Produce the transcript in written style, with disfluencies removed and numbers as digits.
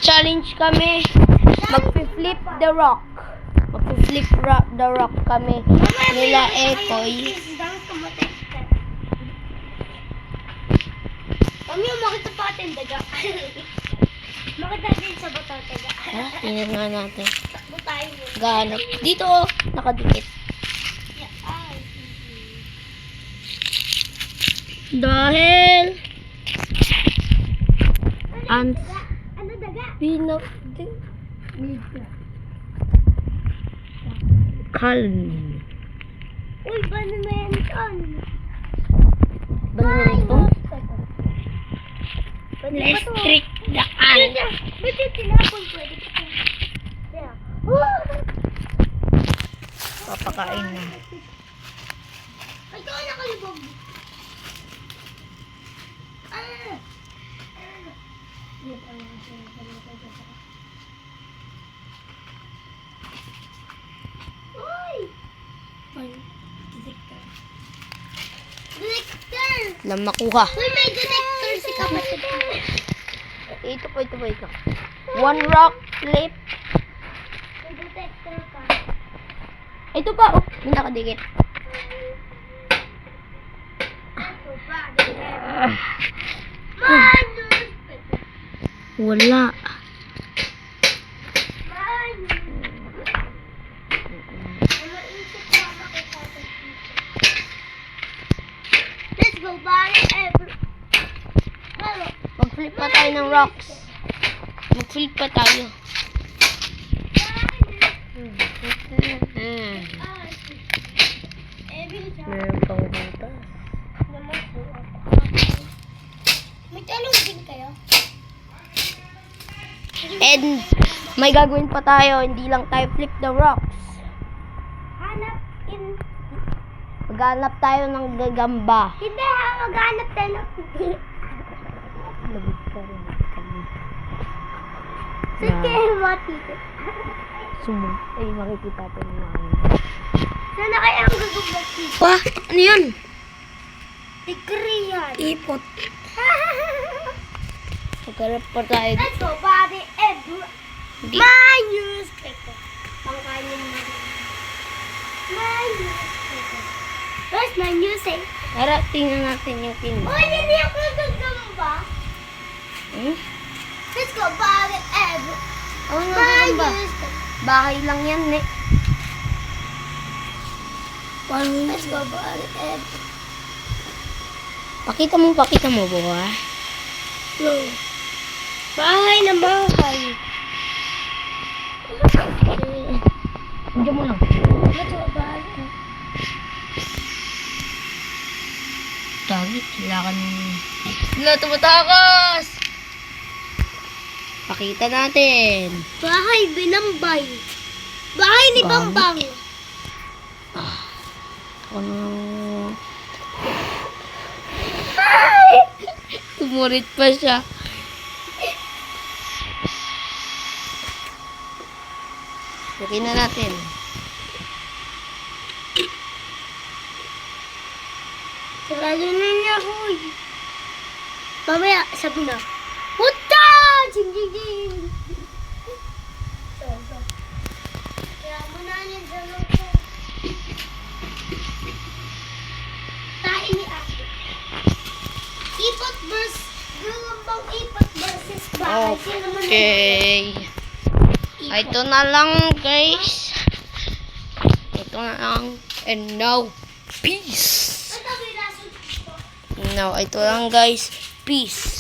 Mag-challenge kami. Mag-flip the rock. Mag-flip the rock kami. Nila Ekoy. Mami, makita pa atin daga. Makita din sa bato daga. Tingnan nga natin. Takbo tayo. Gahanap. Dito oh, nakadikit. Dahil Ano daga? Kalm. Uy, badminton. Badminton? Let's trick the ant. Ba't yung tinapon pwede pa ito? Yeah. Papakain na. Ay, ito na kalibog. Uy! Detector! Lang makuha. Uy, may detector si kapatid. Ito. One rock flip. May detector ka. Ito pa, oh. May nakadikit. Ito pa, detector. Manus! Wala. Manus! Naisip ko ang makita dito. Let's go, buddy. Mag-flip pa tayo ng rocks. Mag-flip pa tayo. Meron pang butas. May talong din kayo? And may gagawin pa tayo. Hindi lang tayo flip the rocks. Hanap in... Maghanap tayo ng gagamba. Hindi ha, maghanap tayo ng... Labot pa rin. Sige, matito. Sumo. Ay, makikita pa rin namin. Sana kaya ang gagawin dito? Pa, ano yun? Degree yan. Ipot. Maghanap pa tayo. Let's go, buddy. Hindi. My newspaper. Pangkanin mo. My newspaper. Where's my newspaper? Tara, tingnan natin yung pin. Oh, hindi ako gagamba. Let's go, buddy. Oh, My gagamba. newspaper. Bahay lang yan, eh. Let's go, buddy. Pakita mo, buha. No. Bahay na bahay. Diyan mo lang. Let's go, buddy. Dagit, kailangan mo. Wala, tumatakas! Pakita natin. Bahay binambay. Bahay ni Gamit. Bambang. Ano? Tumurit pa siya. Lagyan na natin. Sarado na niya, huy. Mamaya, sabi na. Puta! Jing, jing, jing. Kaya mo na niya dalaw ko. Tain ni Ate. Ipot versus... Gulambang ipot versus bahay. Sino man Okay. Ito na lang, guys. Ito na lang. And now, peace. Ito, may lason dito. Now, ito lang, guys. Peace.